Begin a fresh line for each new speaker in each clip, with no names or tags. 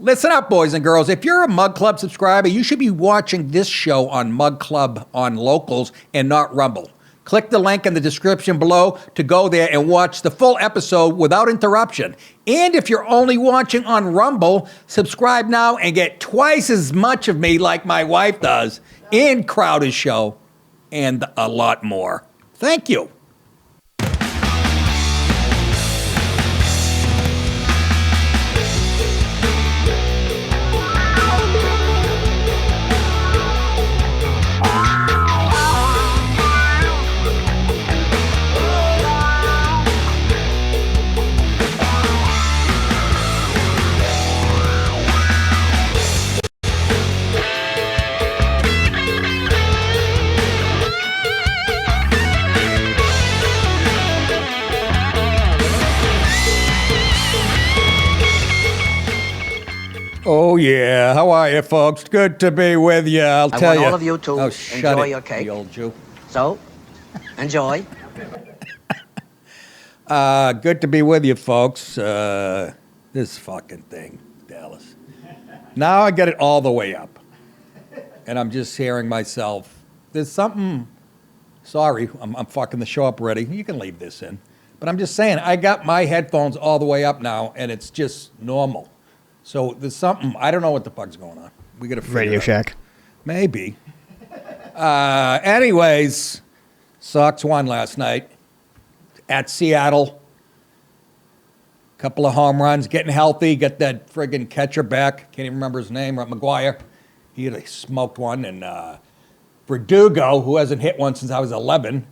Listen up, boys and girls. If you're a Mug Club subscriber, you should be watching this show on Mug Club on Locals and not Rumble. Click the link in the description below to go there and watch the full episode without interruption. And if you're only watching on Rumble, subscribe now and get twice as much of me like my wife does in Crowder's show and a lot more. Thank you. Oh, yeah. How are you, folks? Good to be with you. I'll tell you.
I want all of you to enjoy your cake.
You old Jew.
So, enjoy.
Good to be with you, folks. This fucking thing, Dallas. Now I get it all the way up. And I'm just hearing myself. There's something. Sorry, I'm fucking the show up already. You can leave this in. But I'm just saying, I got my headphones all the way up now, and it's just normal. So there's something, I don't know what the fuck's going on. We got to figure it out.
Radio Shack.
Maybe. Anyways, Sox won last night at Seattle. Couple of home runs, getting healthy, get that friggin' catcher back. Can't even remember his name, McGuire. He had smoked one. And Verdugo, who hasn't hit one since I was 11,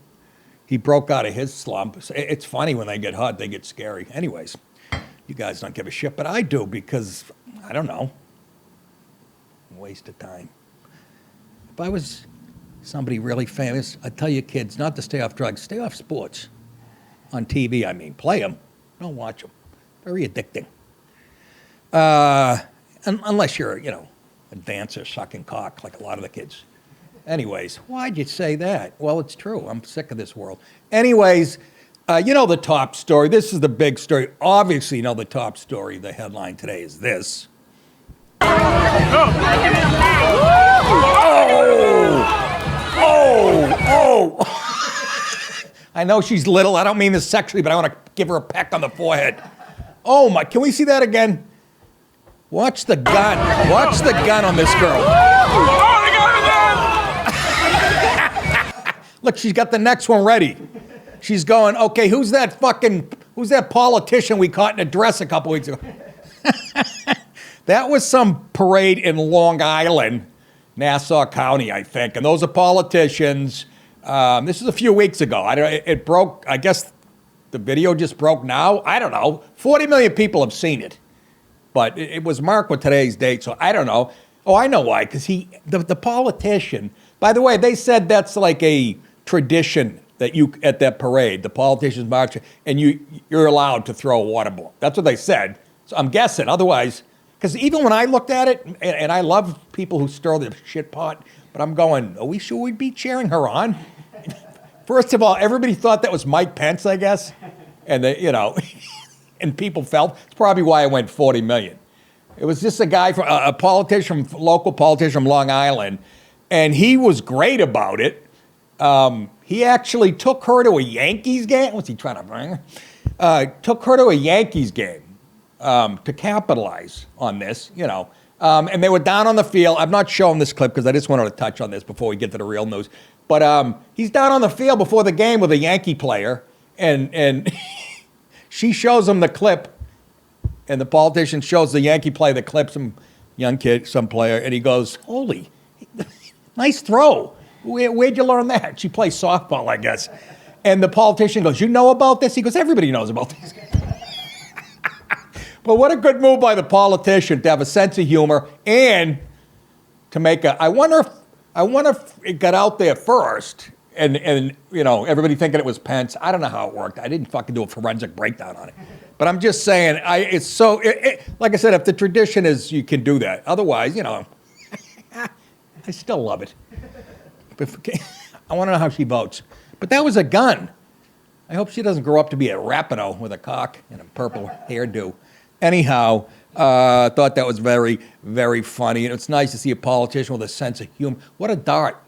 he broke out of his slump. It's funny when they get hot, they get scary. Anyways. You guys don't give a shit, but I do because, I don't know, waste of time. If I was somebody really famous, I'd tell you kids not to stay off drugs, stay off sports. On TV, I mean. Play them, don't watch them. Very addicting. Unless you're, a dancer sucking cock like a lot of the kids. Anyways, why'd you say that? Well, it's true. I'm sick of this world. Anyways, you know the top story. This is the big story. Obviously, you know the top story. The headline today is this. Oh! I know she's little. I don't mean this sexually, but I want to give her a peck on the forehead. Oh, my. Can we see that again? Watch the gun. Watch the gun on this girl. Look, she's got the next one ready. She's going, okay, who's that politician we caught in a dress a couple weeks ago? That was some parade in Long Island, Nassau County, I think. And those are politicians. This is a few weeks ago. It broke, I guess the video just broke now. I don't know. 40 million people have seen it. But it was marked with today's date, so I don't know. Oh, I know why, because the politician, by the way, they said that's like a tradition that you, at that parade, the politicians march, and you're allowed to throw a water balloon. That's what they said. So I'm guessing. Otherwise, because even when I looked at it, and I love people who stir the shit pot, but I'm going, should we be cheering her on? First of all, everybody thought that was Mike Pence, I guess. And they, and people felt, it's probably why I went 40 million. It was just a guy, a politician, local politician from Long Island, and he was great about it. He actually took her to a Yankees game. What's he trying to bring her? Took her to a Yankees game to capitalize on this, And they were down on the field. I'm not showing this clip because I just wanted to touch on this before we get to the real news. But he's down on the field before the game with a Yankee player, and she shows him the clip, and the politician shows the Yankee player the clip, some young kid, some player, and he goes, holy, nice throw. Where'd you learn that? She plays softball, I guess. And the politician goes, you know about this? He goes, everybody knows about this. But what a good move by the politician to have a sense of humor and to make I wonder if it got out there first and everybody thinking it was Pence. I don't know how it worked. I didn't fucking do a forensic breakdown on it. But I'm just saying, like I said, if the tradition is you can do that. Otherwise, I still love it. I want to know how she votes. But that was a gun. I hope she doesn't grow up to be a Rapido with a cock and a purple hairdo. Anyhow, I thought that was very, very funny. And it's nice to see a politician with a sense of humor. What a dart.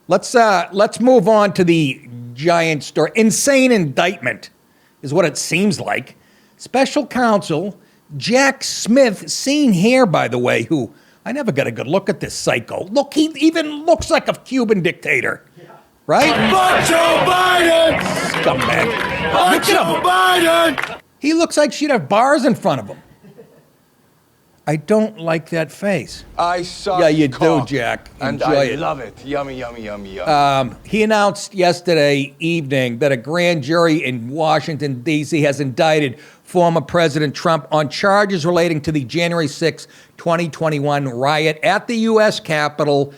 Let's move on to the giant story. Insane indictment is what it seems like. Special counsel Jack Smith, seen here, by the way, who I never got a good look at this psycho. Look, he even looks like a Cuban dictator. Right?
Fuck Joe Biden!
Scumbag.
Fuck Joe Biden!
He looks like she'd have bars in front of him. I don't like that face.
I suck.
Yeah, you
cock,
do, Jack.
And
Enjoy
I
it.
love it. Yummy, yummy, yummy, yummy.
He announced yesterday evening that a grand jury in Washington, D.C. has indicted former President Trump on charges relating to the January 6, 2021 riot at the U.S. Capitol.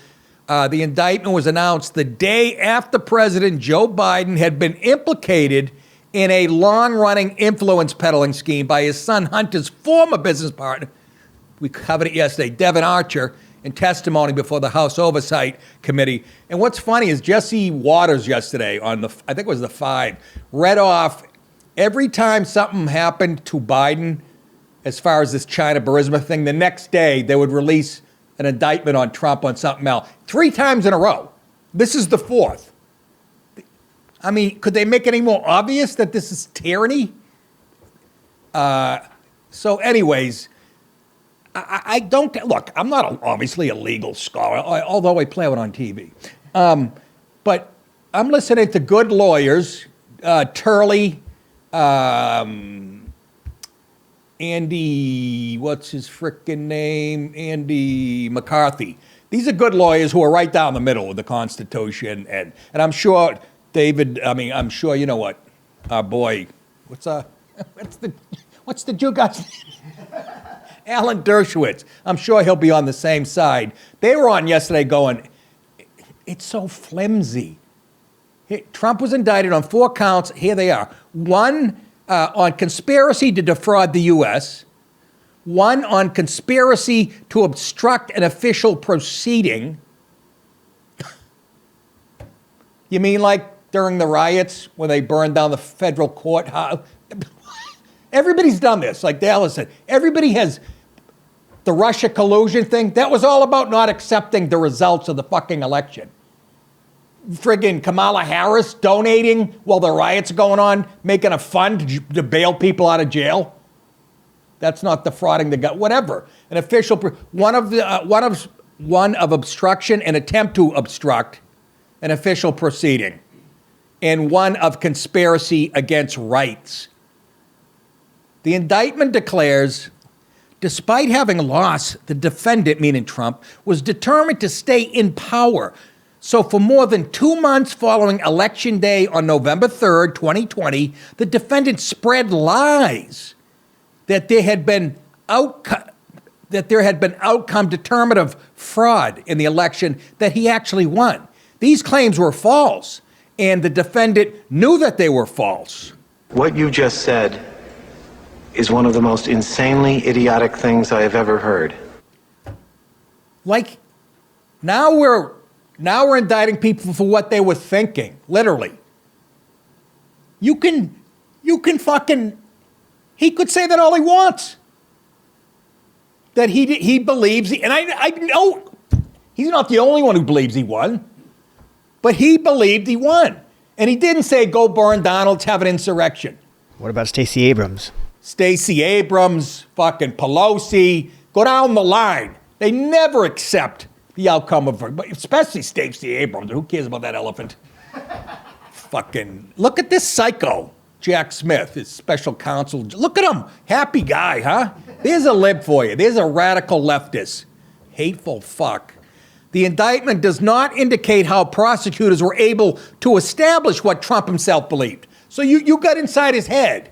The indictment was announced the day after President Joe Biden had been implicated in a long-running influence peddling scheme by his son Hunter's former business partner. We covered it yesterday, Devin Archer, in testimony before the House Oversight Committee. And what's funny is Jesse Waters yesterday on I think it was the 5, read off every time something happened to Biden as far as this China Burisma thing, the next day they would release an indictment on Trump on something else. 3 times in a row. This is the 4th. I mean, could they make it any more obvious that this is tyranny? So anyways, I don't, look, I'm not obviously a legal scholar, although I play it on TV. But I'm listening to good lawyers, Turley, Andy, what's his frickin' name? Andy McCarthy. These are good lawyers who are right down the middle of the Constitution. And I'm sure David, I'm sure, you know what, our boy, what's the Jew guy's name? Alan Dershowitz. I'm sure he'll be on the same side. They were on yesterday going, it's so flimsy. Trump was indicted on 4 counts. Here they are. 1 on conspiracy to defraud the U.S., 1 on conspiracy to obstruct an official proceeding. You mean like during the riots when they burned down the federal courthouse? Everybody's done this, like Dallas said. Everybody has the Russia collusion thing. That was all about not accepting the results of the fucking election. Friggin' Kamala Harris donating while the riots are going on, making a fund to bail people out of jail. That's not defrauding the government. Whatever. An official, one of obstruction, an attempt to obstruct an official proceeding, and 1 of conspiracy against rights. The indictment declares, despite having lost, the defendant, meaning Trump, was determined to stay in power. So for more than 2 months following Election Day on November 3rd, 2020, the defendant spread lies that there had been outcome determinative fraud in the election that he actually won. These claims were false, and the defendant knew that they were false.
What you just said is one of the most insanely idiotic things I have ever heard.
Like, now we're indicting people for what they were thinking, literally. You can fucking, he could say that all he wants. That he believes, and I know he's not the only one who believes he won, but he believed he won. And he didn't say, go burn Donald's, have an insurrection.
What about Stacey Abrams?
Stacey Abrams, fucking Pelosi, go down the line. They never accept the outcome of, especially Stacey Abrams. Who cares about that elephant? Fucking, look at this psycho, Jack Smith, his special counsel. Look at him, happy guy, huh? There's a lib for you. There's a radical leftist. Hateful fuck. The indictment does not indicate how prosecutors were able to establish what Trump himself believed. So you got inside his head.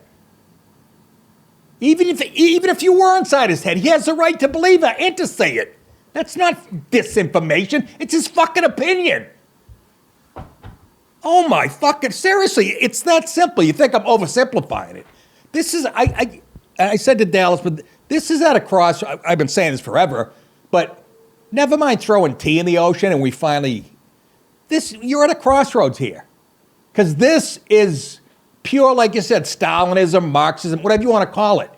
Even if you were inside his head, he has the right to believe that and to say it. That's not disinformation. It's his fucking opinion. Oh my fucking, seriously, it's that simple. You think I'm oversimplifying it. This is, I said to Dallas, but this is at a cross. I've been saying this forever, but never mind throwing tea in the ocean and we finally, you're at a crossroads here. Because this is pure, like you said, Stalinism, Marxism, whatever you want to call it.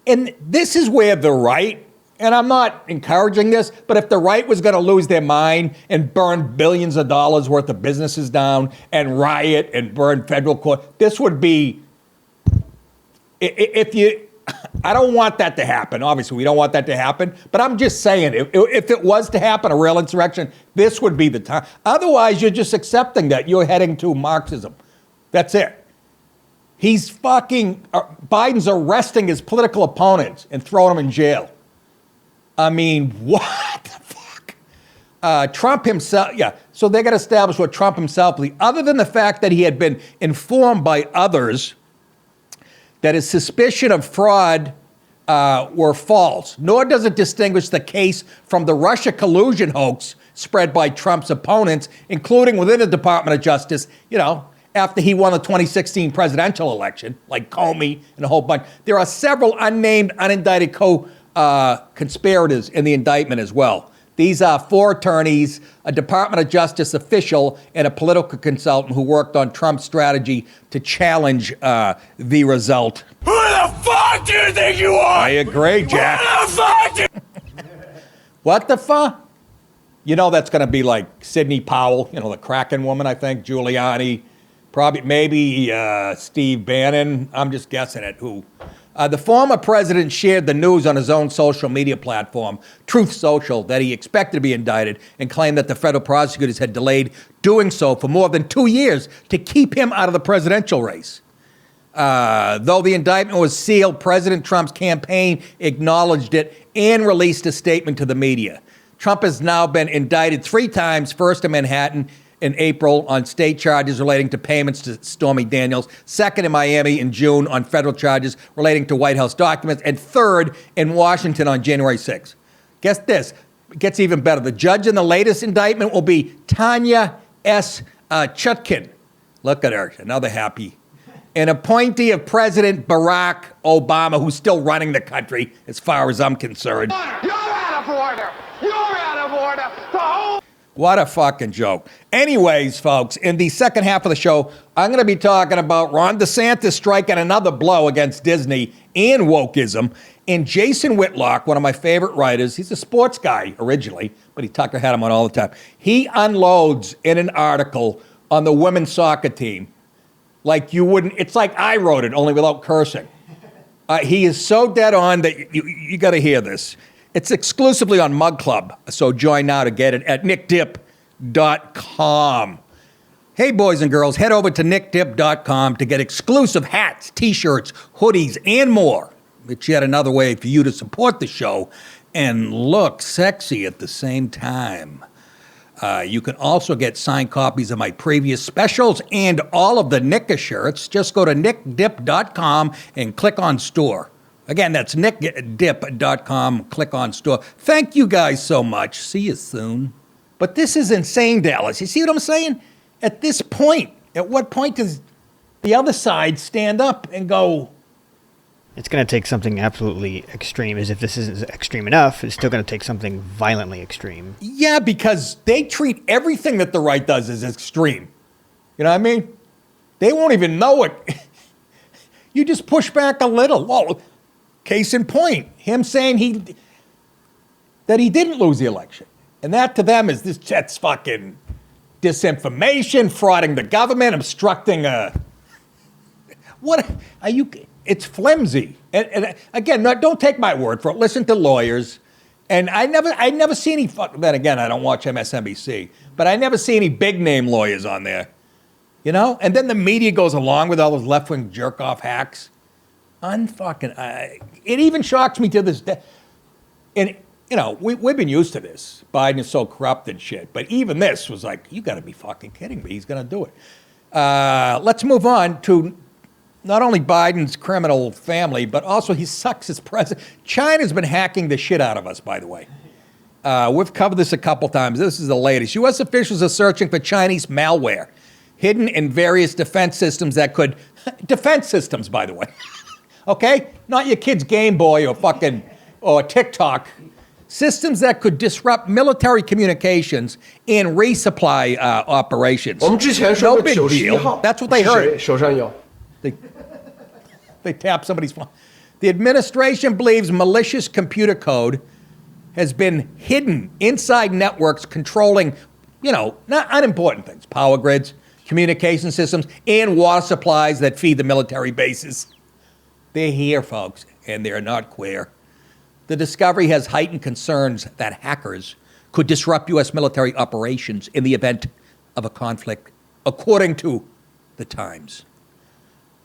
And this is where the right, and I'm not encouraging this, but if the right was going to lose their mind and burn billions of dollars worth of businesses down and riot and burn federal court, this would be, I don't want that to happen. Obviously, we don't want that to happen. But I'm just saying, if it was to happen, a real insurrection, this would be the time. Otherwise, you're just accepting that you're heading to Marxism. That's it. He's Biden's arresting his political opponents and throwing them in jail. I mean, what the fuck? Trump himself, yeah. So they got to establish what Trump himself believed. Other than the fact that he had been informed by others that his suspicion of fraud were false, nor does it distinguish the case from the Russia collusion hoax spread by Trump's opponents, including within the Department of Justice, after he won the 2016 presidential election, like Comey and a whole bunch. There are several unnamed, unindicted conspirators in the indictment as well. These are 4 attorneys, a Department of Justice official, and a political consultant who worked on Trump's strategy to challenge the result.
Who the fuck do you think you are?
I agree, Jack.
Who the fuck?
What the fuck? That's going to be like Sidney Powell, the Kraken woman, I think, Giuliani, maybe Steve Bannon. I'm just guessing at who. The former president shared the news on his own social media platform, Truth Social, that he expected to be indicted and claimed that the federal prosecutors had delayed doing so for more than 2 years to keep him out of the presidential race. Though the indictment was sealed, President Trump's campaign acknowledged it and released a statement to the media. Trump has now been indicted 3 times, first in Manhattan in April on state charges relating to payments to Stormy Daniels, second in Miami in June on federal charges relating to White House documents, and third in Washington on January 6th. Guess this, it gets even better. The judge in the latest indictment will be Tanya S. Chutkin. Look at her, another happy. An appointee of President Barack Obama, who's still running the country, as far as I'm concerned.
You're out of order. You're out of order. The whole
What a fucking joke. Anyways, folks, in the second half of the show, I'm going to be talking about Ron DeSantis striking another blow against Disney and wokeism. And Jason Whitlock, one of my favorite writers, he's a sports guy originally, but Tucker had him on all the time. He unloads in an article on the women's soccer team like you wouldn't. It's like I wrote it, only without cursing. He is so dead on that you got to hear this. It's exclusively on Mug Club, so join now to get it at nickdip.com. Hey, boys and girls, head over to nickdip.com to get exclusive hats, T-shirts, hoodies, and more. It's yet another way for you to support the show and look sexy at the same time. You can also get signed copies of my previous specials and all of the Nicka shirts. Just go to nickdip.com and click on store. Again, that's nickdip.com, click on store. Thank you guys so much. See you soon. But this is insane, Dallas. You see what I'm saying? At this point, at what point does the other side stand up and go,
It's going to take something absolutely extreme. As if this isn't extreme enough, it's still going to take something violently extreme.
yeah, because they treat everything that the right does as extreme. You know what I mean? They won't even know it. You just push back a little. Well, case in point, him saying that he didn't lose the election. And that to them is that's fucking disinformation, frauding the government, obstructing what are you, it's flimsy. And again, don't take my word for it. Listen to lawyers. And I never see any, then again, I don't watch MSNBC, but I never see any big name lawyers on there. You know? And then the media goes along with all those left-wing jerk-off hacks. It even shocks me to this day. And, we've been used to this. Biden is so corrupt and shit. But even this was like, you got to be fucking kidding me. He's going to do it. Let's move on to not only Biden's criminal family, but also he sucks as president. China's been hacking the shit out of us, by the way. We've covered this a couple times. This is the latest. U.S. officials are searching for Chinese malware hidden in various defense systems defense systems, by the way. Okay? Not your kid's Game Boy or TikTok. Systems that could disrupt military communications and resupply operations. No big deal. That's what they heard. They tap somebody's phone. The administration believes malicious computer code has been hidden inside networks controlling, not unimportant things, power grids, communication systems, and water supplies that feed the military bases. They're here, folks, and they're not queer. The discovery has heightened concerns that hackers could disrupt U.S. military operations in the event of a conflict, according to the Times.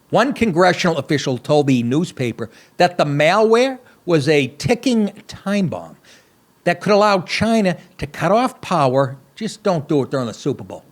One congressional official told the newspaper that the malware was a ticking time bomb that could allow China to cut off power, just don't do it during the Super Bowl,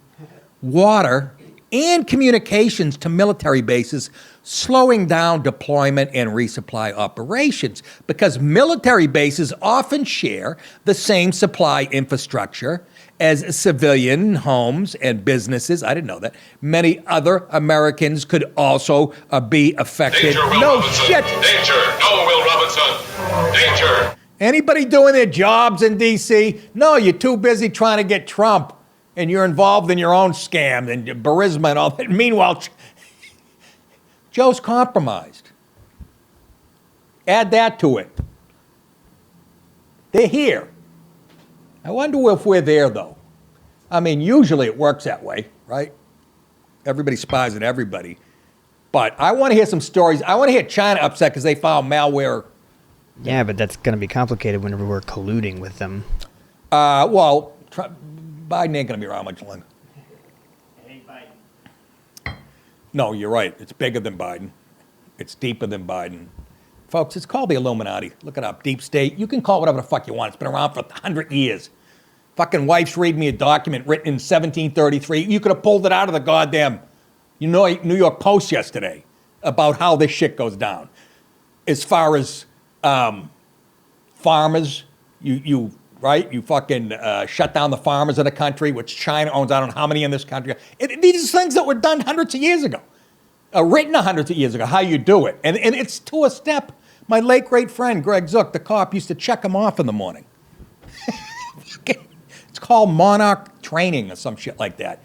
water, and communications to military bases, slowing down deployment and resupply operations because military bases often share the same supply infrastructure as civilian homes and businesses. I didn't know that. Many other Americans could also be affected.
Danger, Will
No
Robinson.
shit.
Danger. No, Will Robinson. Danger.
Anybody doing their jobs in D.C.? No, you're too busy trying to get Trump, and you're involved in your own scam and Burisma and all that. Meanwhile, Joe's compromised. Add that to it. They're here. I wonder if we're there, though. I mean, usually it works that way, right? Everybody spies on everybody. But I want to hear some stories. I want to hear China upset because they found malware.
Yeah, but that's going to be complicated whenever we're colluding with them.
Well, Biden ain't going to be around much longer. No, you're right. It's bigger than Biden. It's deeper than Biden. Folks, it's called the Illuminati. Look it up. Deep State. You can call it whatever the fuck you want. It's been around for 100 years. Fucking wife's reading me a document written in 1733. You could have pulled it out of the goddamn New York Post yesterday about how this shit goes down. As far as farmers, you fucking shut down the farmers of the country, which China owns. I don't know how many in this country. These are things that were done hundreds of years ago, written hundreds of years ago, how you do it. And it's to a step. My late great friend, Greg Zook, the cop, used to check him off in the morning. It's called monarch training or some shit like that.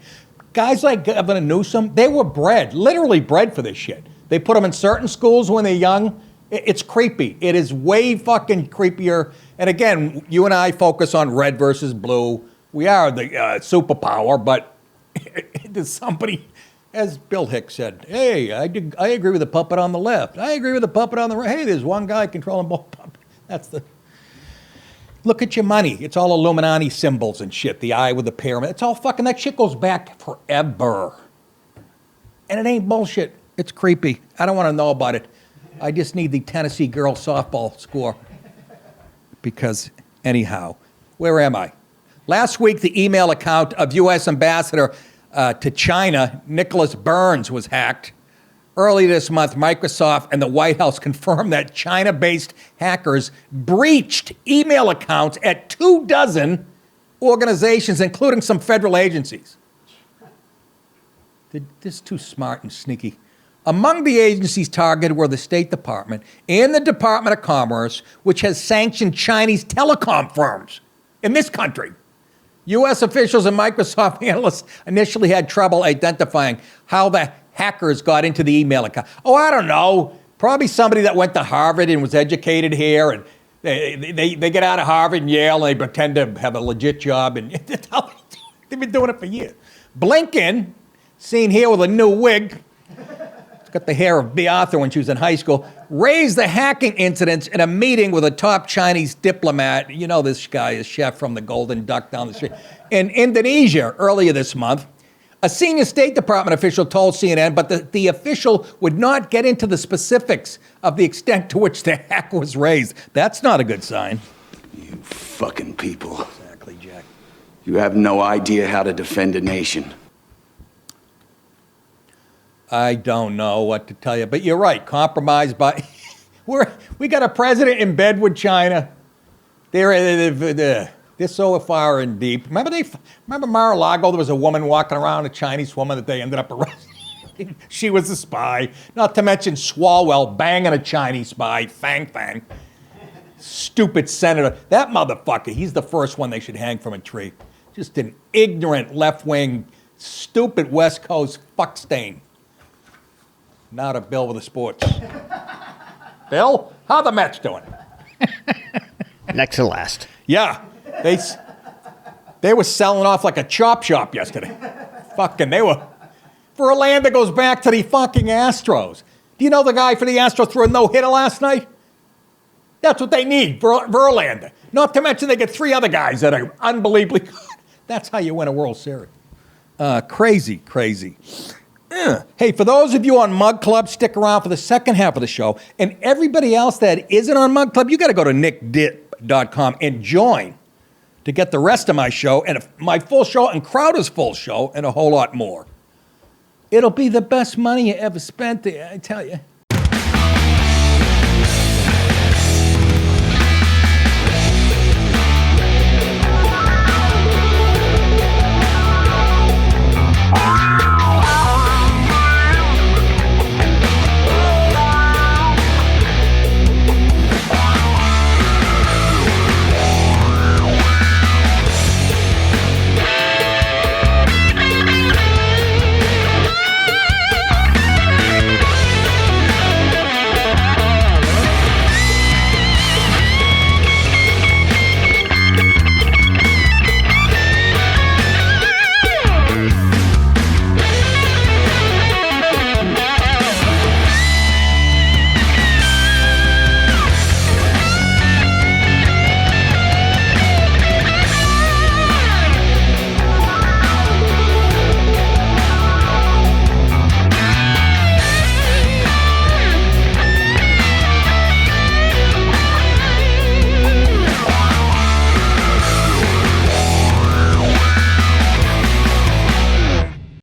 Guys like Governor Newsom, they were bred, literally bred for this shit. They put them in certain schools when they're young. It's creepy. It is way fucking creepier. And again, you and I focus on red versus blue. We are the superpower, but there's somebody, as Bill Hicks said, hey, I agree with the puppet on the left. I agree with the puppet on the right. Hey, there's one guy controlling both puppets. That's the... Look at your money. It's all Illuminati symbols and shit. The eye with the pyramid. It's all fucking... That shit goes back forever. And it ain't bullshit. It's creepy. I don't want to know about it. I just need the Tennessee girls softball score. Because, anyhow, where am I? Last week, the email account of U.S. Ambassador to China, Nicholas Burns, was hacked. Early this month, Microsoft and the White House confirmed that China-based hackers breached email accounts at 24 organizations, including some federal agencies. This is too smart and sneaky. Among the agencies targeted were the State Department and the Department of Commerce, which has sanctioned Chinese telecom firms in this country. U.S. officials and Microsoft analysts initially had trouble identifying how the hackers got into the email account. Oh, I don't know. Probably somebody that went to Harvard and was educated here, and they get out of Harvard and Yale, and they pretend to have a legit job, and they've been doing it for years. Blinken, seen here with a new wig, got the hair of Bea Arthur when she was in high school, raised the hacking incidents in a meeting with a top Chinese diplomat. You know this guy is chef from the Golden Duck down the street. In Indonesia earlier this month, a senior State Department official told CNN, but the official would not get into the specifics of the extent to which the hack was raised. That's not a good sign.
You fucking people.
Exactly, Jack.
You have no idea how to defend a nation.
I don't know what to tell you, but you're right. Compromised by... we got a president in bed with China. They're so far and deep. Remember Mar-a-Lago? There was a woman walking around, a Chinese woman that they ended up arresting. She was a spy. Not to mention Swalwell banging a Chinese spy. Fang. Stupid senator. That motherfucker, he's the first one they should hang from a tree. Just an ignorant, left-wing, stupid West Coast fuck stain. Now to Bill with the sports. Bill, how the Mets doing?
Next to last.
Yeah, they were selling off like a chop shop yesterday. Fucking, Verlander goes back to the fucking Astros. Do you know the guy for the Astros threw a no-hitter last night? That's what they need, Verlander. Not to mention they get 3 other guys that are unbelievably good. That's how you win a World Series. Crazy. Hey, for those of you on Mug Club, stick around for the second half of the show. And everybody else that isn't on Mug Club, you got to go to nickdip.com and join to get the rest of my show and my full show and Crowder's full show and a whole lot more. It'll be the best money you ever spent, I tell you.